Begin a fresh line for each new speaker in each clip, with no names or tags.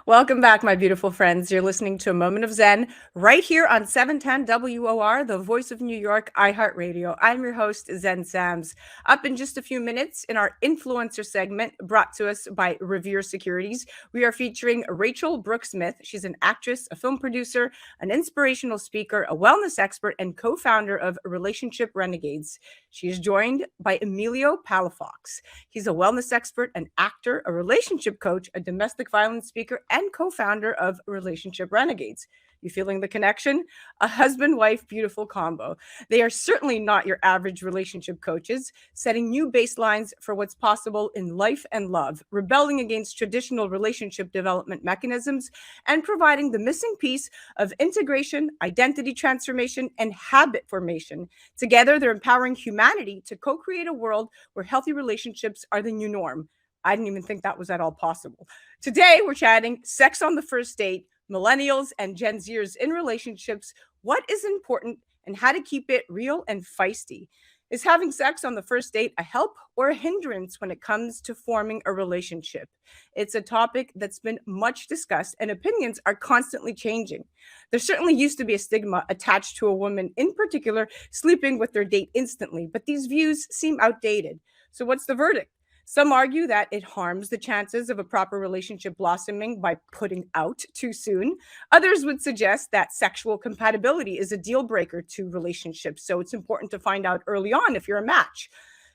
Welcome back, my beautiful friends. You're listening to A Moment of Zen right here on 710 WOR, the voice of New York, iHeartRadio. I'm your host, Zen Sams. Up in just a few minutes in our influencer segment brought to us by Revere Securities, we are featuring Rachele Brooke Smith. She's an actress, a film producer, an inspirational speaker, a wellness expert, and co-founder of Relationship Renegades. She is joined by Emilio Palafox. He's a wellness expert, an actor, a relationship coach, a domestic violence speaker, and co-founder of Relationship Renegades. You feeling the connection? A husband-wife beautiful combo. They are certainly not your average relationship coaches, setting new baselines for what's possible in life and love, rebelling against traditional relationship development mechanisms, and providing the missing piece of integration, identity transformation, and habit formation. Together, they're empowering humanity to co-create a world where healthy relationships are the new norm. I didn't even think that was at all possible. Today, we're chatting sex on the first date, millennials and Gen Zers in relationships, what is important, and how to keep it real and feisty. Is having sex on the first date a help or a hindrance when it comes to forming a relationship? It's a topic that's been much discussed, and opinions are constantly changing. There certainly used to be a stigma attached to a woman, in particular, sleeping with their date instantly, but these views seem outdated. So, what's the verdict? Some argue that it harms the chances of a proper relationship blossoming by putting out too soon. Others would suggest that sexual compatibility is a deal breaker to relationships, so it's important to find out early on if you're a match.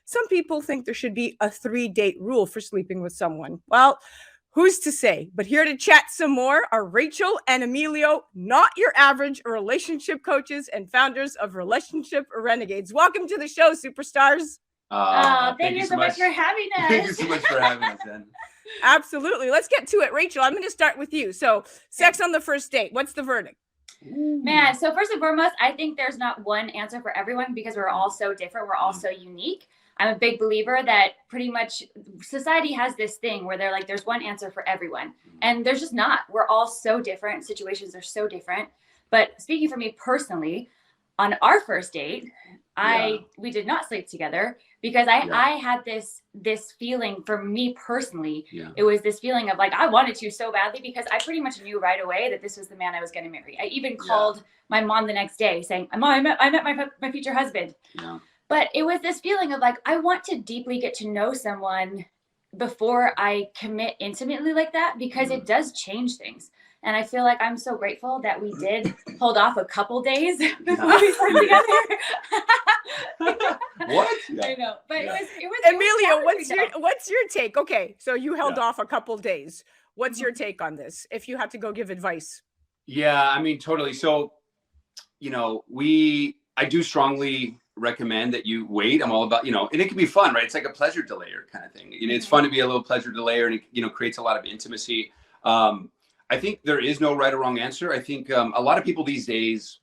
Some people think there should be a 3-date rule for sleeping with someone. Well, who's to say? But here to chat some more are Rachele and Emilio, not your average relationship coaches and founders of Relationship Renegades. Welcome to the show, superstars.
Thank you so much for having us.
Thank you so much for having us, then.
Absolutely. Let's get to it. Rachele, I'm going to start with you. So, sex on the first date, what's the verdict?
Man, so first and foremost, I think there's not one answer for everyone because we're all so different. We're all so unique. I'm a big believer that pretty much society has this thing where they're like, there's one answer for everyone. And there's just not. We're all so different. Situations are so different. But speaking for me personally, on our first date, we did not sleep together because I had this feeling for me personally. It was this feeling of like, I wanted to so badly because I pretty much knew right away that this was the man I was going to marry. I even called my mom the next day saying, Mom, I met my future husband.
Yeah.
But it was this feeling of like, I want to deeply get to know someone before I commit intimately like that because it does change things. And I feel like I'm so grateful that we did hold off a couple days before we slept together.
What?
I know, but it was
Emilio, what's your take? Okay, so you held off a couple days. What's your take on this? If you had to go give advice.
Yeah, I mean, totally. So, I do strongly recommend that you wait. I'm all about, and it can be fun, right? It's like a pleasure delayer kind of thing. It's fun to be a little pleasure delayer, and it, creates a lot of intimacy. I think there is no right or wrong answer. I think a lot of people these days,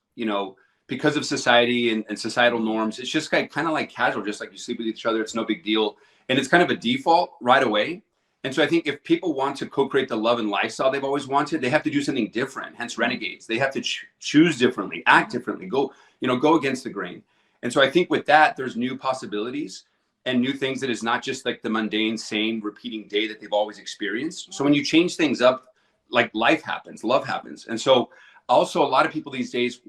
because of society and societal norms, it's just kind of like casual, just like you sleep with each other. It's no big deal. And it's kind of a default right away. And so I think if people want to co-create the love and lifestyle they've always wanted, they have to do something different. Hence renegades. They have to choose differently, act differently, go against the grain. And so I think with that, there's new possibilities and new things that is not just like the mundane, same, repeating day that they've always experienced. So when you change things up, like life happens, love happens. And so also a lot of people these days,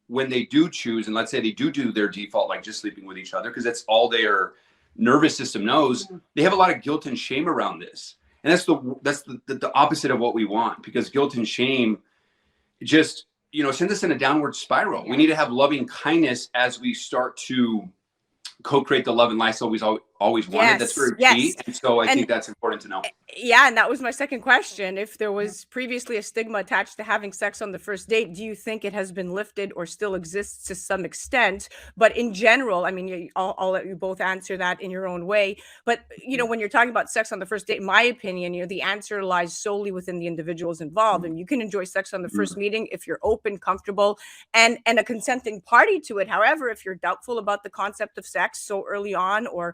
when they do choose, and let's say they do their default, like just sleeping with each other, because that's all their nervous system knows, they have a lot of guilt and shame around this. And that's the opposite of what we want, because guilt and shame just, send us in a downward spiral. We need to have loving kindness as we start to co-create the love and lifestyle we always wanted. That's very key. And so I think that's important to know.
Yeah, and that was my second question. If there was previously a stigma attached to having sex on the first date, do you think it has been lifted or still exists to some extent? But in general, I mean, I'll let you both answer that in your own way. But, when you're talking about sex on the first date, in my opinion, the answer lies solely within the individuals involved. And you can enjoy sex on the first meeting if you're open, comfortable, and a consenting party to it. However, if you're doubtful about the concept of sex so early on, or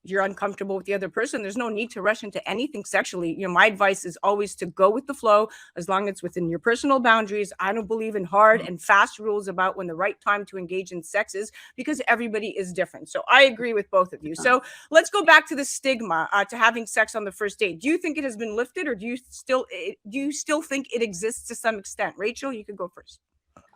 you're uncomfortable with the other person, there's no need to rush into anything sexually. My advice is always to go with the flow, as long as it's within your personal boundaries. I don't believe in hard and fast rules about when the right time to engage in sex is, because everybody is different. So I agree with both of you. So let's go back to the stigma to having sex on the first date. Do you think it has been lifted, or do you still think it exists to some extent? Rachel, you could go first.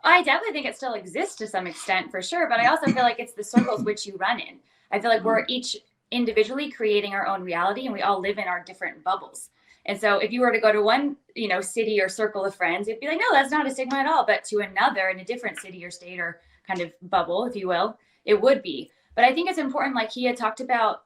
I definitely think it still exists to some extent, for sure. But I also feel like it's the circles which you run in. I feel like we're each individually creating our own reality, and we all live in our different bubbles. And so if you were to go to one, city or circle of friends, it'd be like, no, that's not a stigma at all. But to another in a different city or state or kind of bubble, if you will, it would be. But I think it's important, like he had talked about,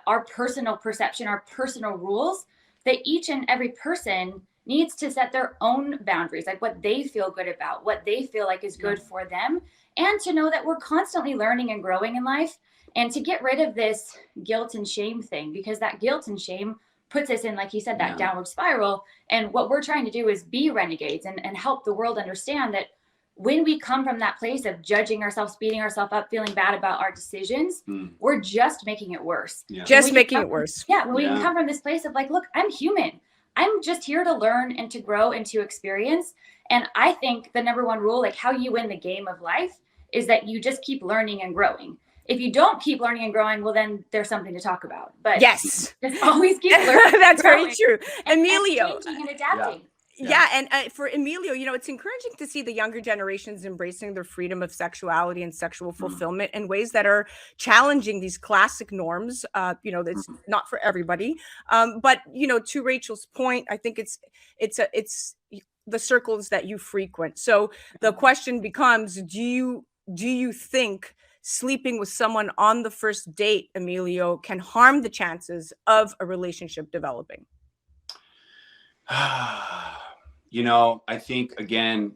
our personal perception, our personal rules, that each and every person needs to set their own boundaries, like what they feel good about, what they feel like is good for them, and to know that we're constantly learning and growing in life, and to get rid of this guilt and shame thing, because that guilt and shame puts us in, like you said, that downward spiral. And what we're trying to do is be renegades and help the world understand that when we come from that place of judging ourselves, beating ourselves up, feeling bad about our decisions, we're just making it worse.
Just making it worse.
When we can come from this place of like, look, I'm human. I'm just here to learn and to grow and to experience. And I think the number one rule, like how you win the game of life, is that you just keep learning and growing. If you don't keep learning and growing, well, then there's something to talk about. But
yes,
just always keep learning.
That's very true. Emilio.
And changing and adapting.
And for Emilio, it's encouraging to see the younger generations embracing their freedom of sexuality and sexual fulfillment in ways that are challenging these classic norms. That's not for everybody. But to Rachel's point, I think it's the circles that you frequent. So the question becomes, do you think sleeping with someone on the first date, Emilio, can harm the chances of a relationship developing?
I think, again,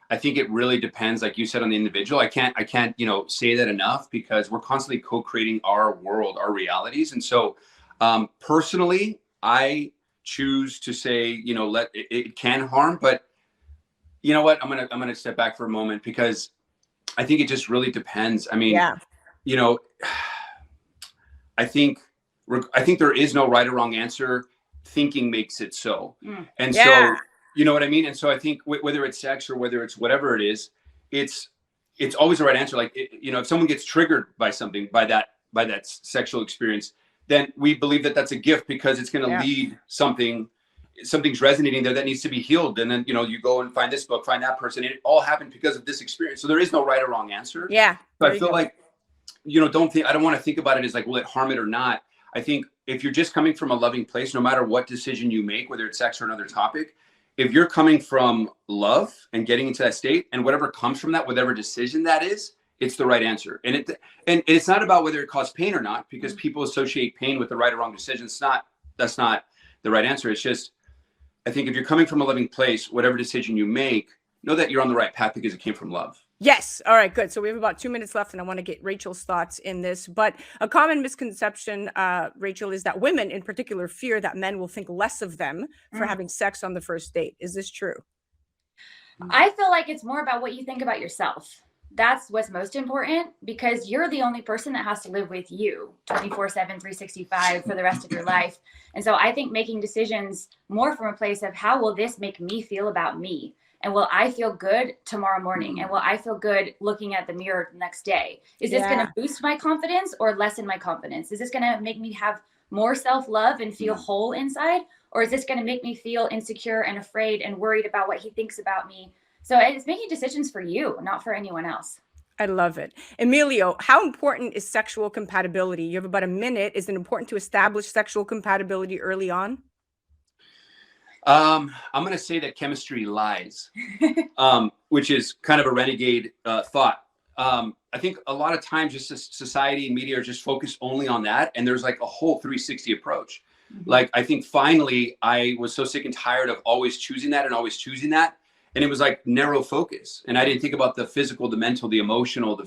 I think it really depends, like you said, on the individual. I can't, say that enough, because we're constantly co-creating our world, our realities. And so personally, I choose to say, it can harm, but you know what? I'm going to step back for a moment, because I think it just really depends. I mean, I think there is no right or wrong answer. Thinking makes it so. And so, you know what I mean? And so I think whether it's sex or whether it's whatever it is, it's always the right answer. Like, if someone gets triggered by something, by that sexual experience, then we believe that that's a gift, because it's going to lead something's resonating there that needs to be healed. And then, you go and find this book, find that person. It all happened because of this experience. So there is no right or wrong answer.
Yeah.
But I feel like, I don't want to think about it as like, will it harm it or not? I think if you're just coming from a loving place, no matter what decision you make, whether it's sex or another topic, if you're coming from love and getting into that state, and whatever comes from that, whatever decision that is, it's the right answer. And it's not about whether it caused pain or not, because people associate pain with the right or wrong decision. That's not the right answer. It's just, I think if you're coming from a loving place, whatever decision you make, know that you're on the right path, because it came from love.
Yes. All right, good. So we have about 2 minutes left, and I want to get Rachel's thoughts in this. But a common misconception, Rachel, is that women in particular fear that men will think less of them for having sex on the first date. Is this true?
I feel like it's more about what you think about yourself. That's what's most important, because you're the only person that has to live with you 24/7, 365 for the rest of your life. And so I think making decisions more from a place of, how will this make me feel about me? And will I feel good tomorrow morning? And will I feel good looking at the mirror the next day? Is this going to boost my confidence or lessen my confidence? Is this going to make me have more self-love and feel whole inside? Or is this going to make me feel insecure and afraid and worried about what he thinks about me? So it's making decisions for you, not for anyone else.
I love it. Emilio, how important is sexual compatibility? You have about a minute. Is it important to establish sexual compatibility early on?
I'm going to say that chemistry lies, which is kind of a renegade thought. I think a lot of times just society and media are just focused only on that. And there's like a whole 360 approach. Like, I think finally I was so sick and tired of always choosing that and always choosing that. And it was like narrow focus. And I didn't think about the physical, the mental, the emotional,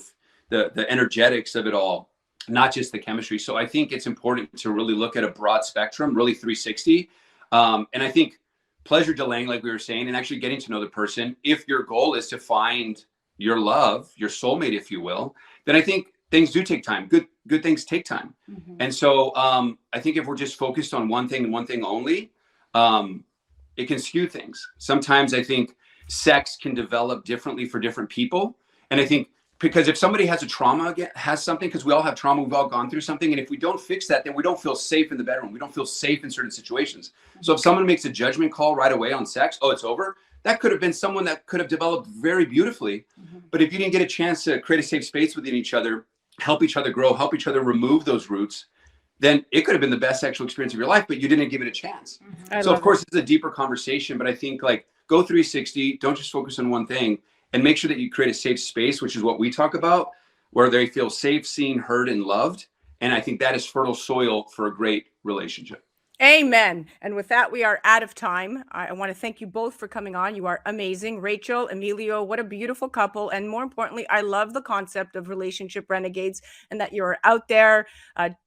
the energetics of it all, not just the chemistry. So I think it's important to really look at a broad spectrum, really 360. And I think pleasure delaying, like we were saying, and actually getting to know the person, if your goal is to find your love, your soulmate, if you will, then I think things do take time. good things take time. And so I think if we're just focused on one thing and one thing only, it can skew things. Sometimes I think sex can develop differently for different people. And I think because if somebody has a trauma, has something, because we all have trauma, we've all gone through something. And if we don't fix that, then we don't feel safe in the bedroom. We don't feel safe in certain situations. So if someone makes a judgment call right away on sex, oh, it's over. That could have been someone that could have developed very beautifully. But if you didn't get a chance to create a safe space within each other, help each other grow, help each other remove those roots, then it could have been the best sexual experience of your life, but you didn't give it a chance. So of course it's a deeper conversation, but I think like go 360, don't just focus on one thing, and make sure that you create a safe space, which is what we talk about, where they feel safe, seen, heard, and loved. And I think that is fertile soil for a great relationship.
Amen. And with that, we are out of time. I want to thank you both for coming on. You are amazing. Rachel, Emilio, what a beautiful couple. And more importantly, I love the concept of relationship renegades and that you're out there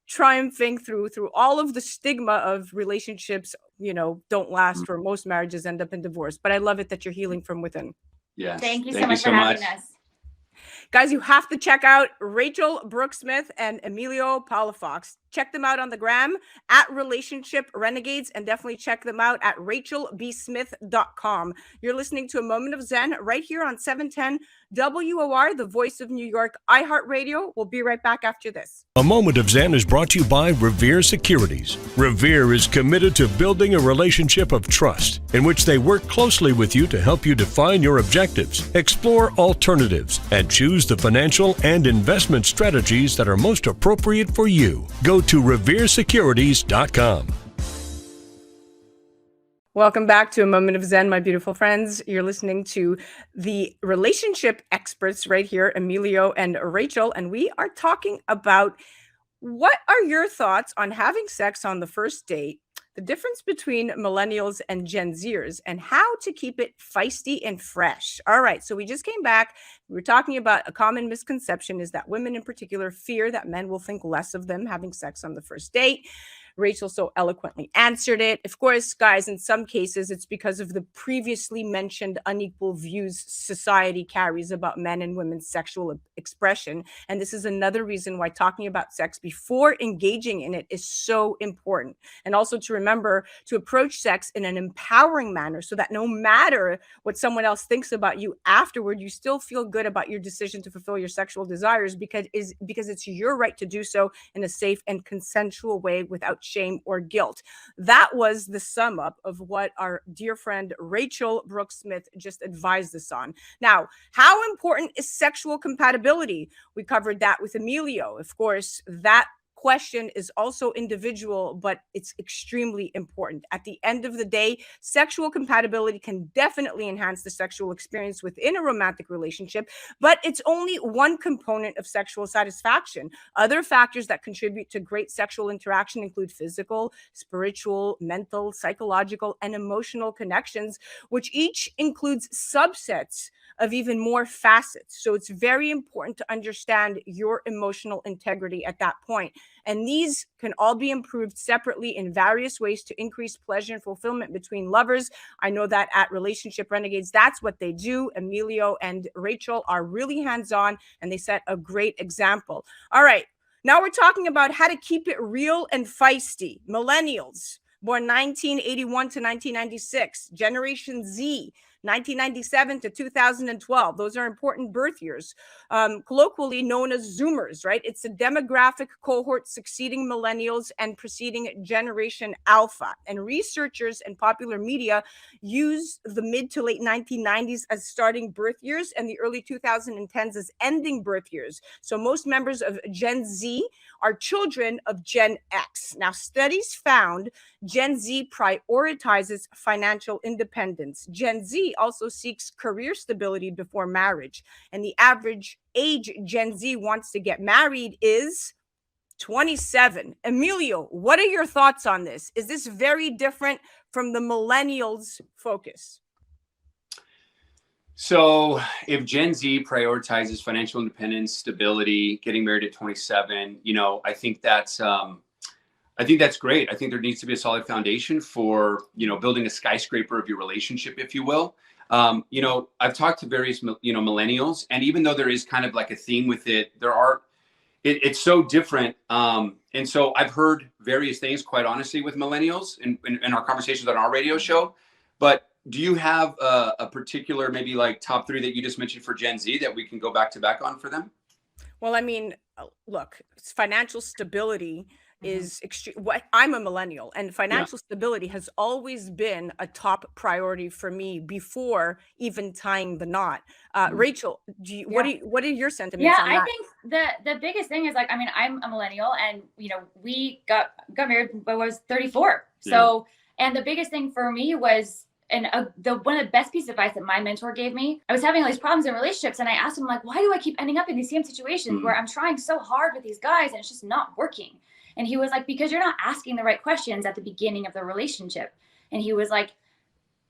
triumphing through all of the stigma of relationships, don't last, or most marriages end up in divorce. But I love it that you're healing from within.
Yes.
Thank you so much for having us.
Guys, you have to check out Rachele Brooke Smith and Emilio Palafox. Check them out on the gram at Relationship Renegades, and definitely check them out at rachelbsmith.com. You're listening to A Moment of Zen right here on 710 WOR, the voice of New York, iHeartRadio. We'll be right back after this.
A Moment of Zen is brought to you by Revere Securities. Revere is committed to building a relationship of trust in which they work closely with you to help you define your objectives, explore alternatives, and choose the financial and investment strategies that are most appropriate for you. Go to reveresecurities.com.
Welcome back to A Moment of Zen, my beautiful friends. You're listening to the relationship experts right here, Emilio and Rachel, and we are talking about what are your thoughts on having sex on the first date, the difference between millennials and Gen Zers, and how to keep it feisty and fresh. All right, so we just came back. We were talking about a common misconception is that women in particular fear that men will think less of them having sex on the first date. Rachel so eloquently answered it. Of course, guys, in some cases, it's because of the previously mentioned unequal views society carries about men and women's sexual expression. And this is another reason why talking about sex before engaging in it is so important. And also to remember to approach sex in an empowering manner so that no matter what someone else thinks about you afterward, you still feel good about your decision to fulfill your sexual desires because it's your right to do so in a safe and consensual way without shame or guilt. That was the sum up of what our dear friend Rachele Brooke Smith just advised us on. Now, how important is sexual compatibility? We covered that with Emilio. Of course, that question is also individual, but it's extremely important. At the end of the day, sexual compatibility can definitely enhance the sexual experience within a romantic relationship, but it's only one component of sexual satisfaction. Other factors that contribute to great sexual interaction include physical, spiritual, mental, psychological, and emotional connections, which each includes subsets of even more facets. So it's very important to understand your emotional integrity at that point. And these can all be improved separately in various ways to increase pleasure and fulfillment between lovers. I know that at Relationship Renegades, that's what they do. Emilio and Rachel are really hands-on, and they set a great example. All right, now we're talking about how to keep it real and feisty. Millennials, born 1981 to 1996, Generation Z, 1997 to 2012. Those are important birth years, colloquially known as Zoomers, right? It's a demographic cohort succeeding millennials and preceding Generation Alpha. And researchers and popular media use the mid to late 1990s as starting birth years and the early 2010s as ending birth years. So most members of Gen Z are children of Gen X. Now, studies found Gen Z prioritizes financial independence. Gen Z also seeks career stability before marriage. And the average age Gen Z wants to get married is 27. Emilio, what are your thoughts on this? Is this very different from the millennials' focus?
So if Gen Z prioritizes financial independence, stability, getting married at 27, I think that's great. I think there needs to be a solid foundation for, building a skyscraper of your relationship, if you will. I've talked to various, millennials, and even though there is kind of like a theme with it, it's so different. And so I've heard various things, quite honestly, with millennials in our conversations on our radio show. But do you have a particular, maybe like top three that you just mentioned for Gen Z that we can go back to back on for them?
Well, I mean, look, financial stability
Mhm.
is extreme. What I'm a millennial, and
Yeah.
financial stability has always been a top priority for me before even tying the knot.
Mhm.
Rachel,
Yeah.
what are your sentiments
Yeah,
on
I
that?
think the biggest thing is like, I mean, I'm a millennial, and we got married when I was 34. So, and the biggest thing for me was, and the one of the best pieces of advice that my mentor gave me, I was having all these problems in relationships, and I asked him, like, why do I keep ending up in these same situations where I'm trying so hard with these guys and it's just not working? And he was like, because you're not asking the right questions at the beginning of the relationship. And he was like,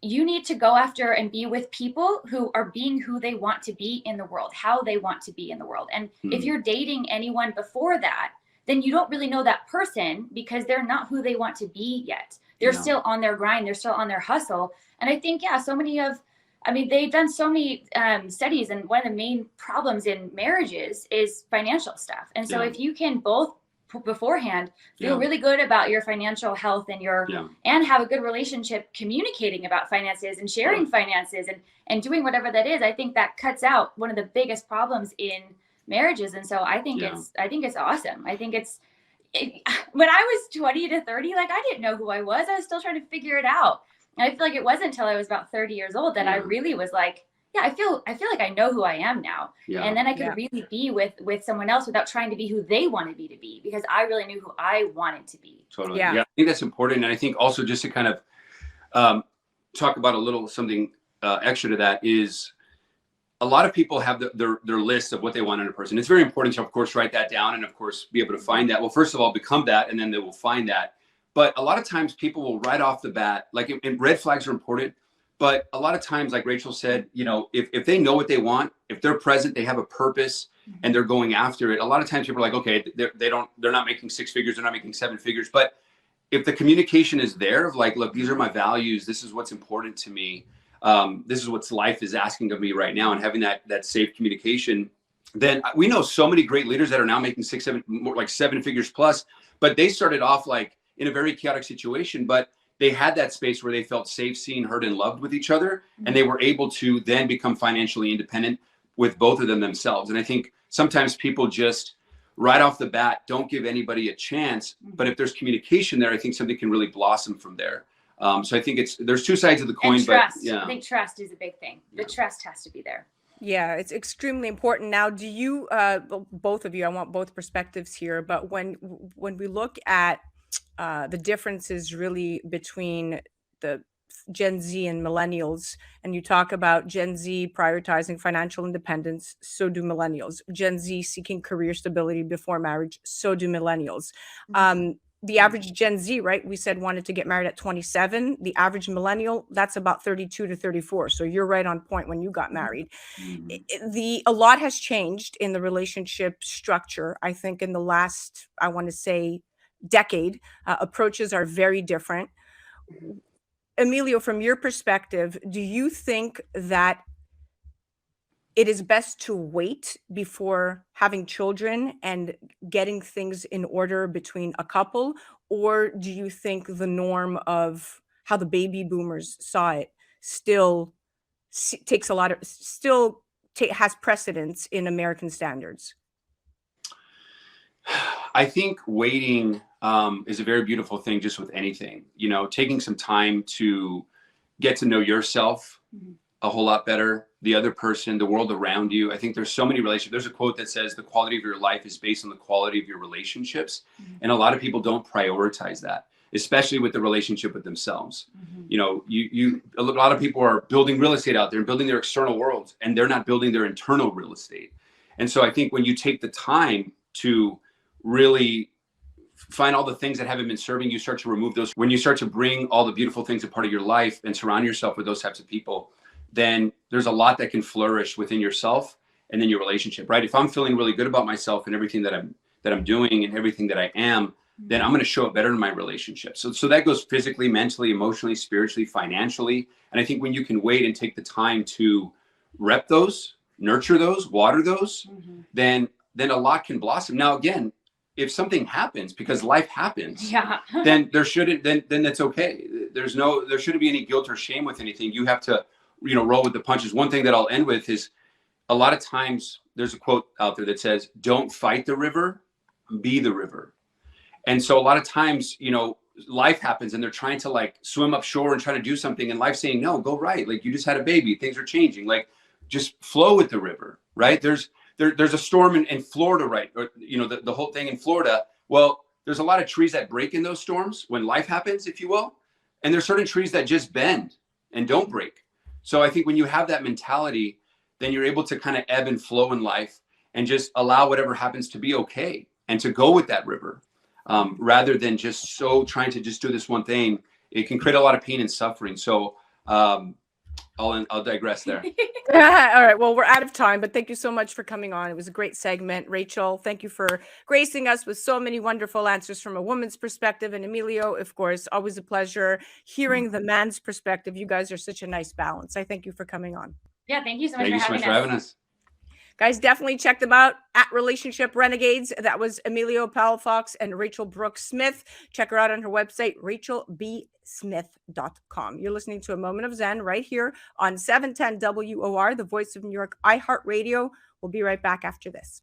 you need to go after and be with people who are being who they want to be in the world, how they want to be in the world. And if you're dating anyone before that, then you don't really know that person because they're not who they want to be yet. They're still on their grind. They're still on their hustle. And I think, they've done so many studies, and one of the main problems in marriages is financial stuff. And so if you can both beforehand feel really good about your financial health and and have a good relationship communicating about finances and sharing finances and doing whatever that is, I think that cuts out one of the biggest problems in marriages. And so I think it's awesome. I think when I was 20 to 30, like, I didn't know who I was still trying to figure it out. And I feel like it wasn't until I was about 30 years old that I really was like, I feel like I know who I am now. And then I could really be with someone else without trying to be who they wanted me to be, because I really knew who I wanted to be.
Totally. Yeah. I think that's important. And I think also, just to kind of talk about a little something extra to that, is a lot of people have their list of what they want in a person. It's very important to, of course, write that down and, of course, be able to find that. Well, first of all, become that, and then they will find that. But a lot of times people will right off the bat, like, and red flags are important. But a lot of times, like Rachel said, if they know what they want, if they're present, they have a purpose, and they're going after it. A lot of times people are like, okay, they're not making six figures, they're not making seven figures. But if the communication is there of like, look, these are my values, this is what's important to me, this is what life is asking of me right now, and having that safe communication, then we know so many great leaders that are now making seven figures plus, but they started off like in a very chaotic situation, but they had that space where they felt safe, seen, heard, and loved with each other. And they were able to then become financially independent with both of them themselves. And I think sometimes people just right off the bat don't give anybody a chance. But if there's communication there, I think something can really blossom from there. So I think there's two sides of the coin.
And trust.
But,
I think trust is a big thing. The trust has to be there.
Yeah, it's extremely important. Now, do you, both of you, I want both perspectives here, but when we look at the differences really between the Gen Z and millennials, and you talk about Gen Z prioritizing financial independence, so do millennials. Gen Z seeking career stability before marriage, so do millennials. The average Gen Z, right, we said wanted to get married at 27. The average millennial, that's about 32 to 34. So you're right on point when you got married. A lot has changed in the relationship structure, I think, in the last, I want to say, decade. Approaches are very different. Emilio, from your perspective, do you think that it is best to wait before having children and getting things in order between a couple? Or do you think the norm of how the baby boomers saw it still has precedence in American standards?
I think waiting is a very beautiful thing, just with anything, taking some time to get to know yourself a whole lot better, the other person, the world around you. I think there's so many relationships. There's a quote that says the quality of your life is based on the quality of your relationships. And a lot of people don't prioritize that, especially with the relationship with themselves. A lot of people are building real estate out there and building their external worlds, and they're not building their internal real estate. And so I think when you take the time to really find all the things that haven't been serving you, start to remove those. When you start to bring all the beautiful things a part of your life and surround yourself with those types of people, then there's a lot that can flourish within yourself and then your relationship, right? If I'm feeling really good about myself and everything that I'm doing and everything that I am, then I'm going to show up better in my relationship. So that goes physically, mentally, emotionally, spiritually, financially. And I think when you can wait and take the time to rep those, nurture those, water those, then then a lot can blossom. Now, again, if something happens, because life happens,
Yeah.
then there shouldn't, then that's okay. There shouldn't be any guilt or shame with anything. You have to, roll with the punches. One thing that I'll end with is, a lot of times there's a quote out there that says, don't fight the river, be the river. And so a lot of times, life happens and they're trying to like swim up shore and try to do something, and life's saying, no, go right. Like, you just had a baby, things are changing. Like, just flow with the river, right? There's a storm in Florida, right? Or, the whole thing in Florida. Well, there's a lot of trees that break in those storms when life happens, if you will. And there's certain trees that just bend and don't break. So I think when you have that mentality, then you're able to kind of ebb and flow in life and just allow whatever happens to be okay and to go with that river, rather than just trying to just do this one thing. It can create a lot of pain and suffering. So I'll digress there.
All right. Well, we're out of time, but thank you so much for coming on. It was a great segment. Rachel, thank you for gracing us with so many wonderful answers from a woman's perspective. And Emilio, of course, always a pleasure hearing the man's perspective. You guys are such a nice balance. I thank you for coming on.
Yeah, thank you so much,
Thank you so much for having us.
Guys, definitely check them out at Relationship Renegades. That was Emilio Palafox and Rachele Brooke Smith. Check her out on her website, rachelbsmith.com. You're listening to A Moment of Zen right here on 710 WOR, the voice of New York, iHeartRadio. We'll be right back after this.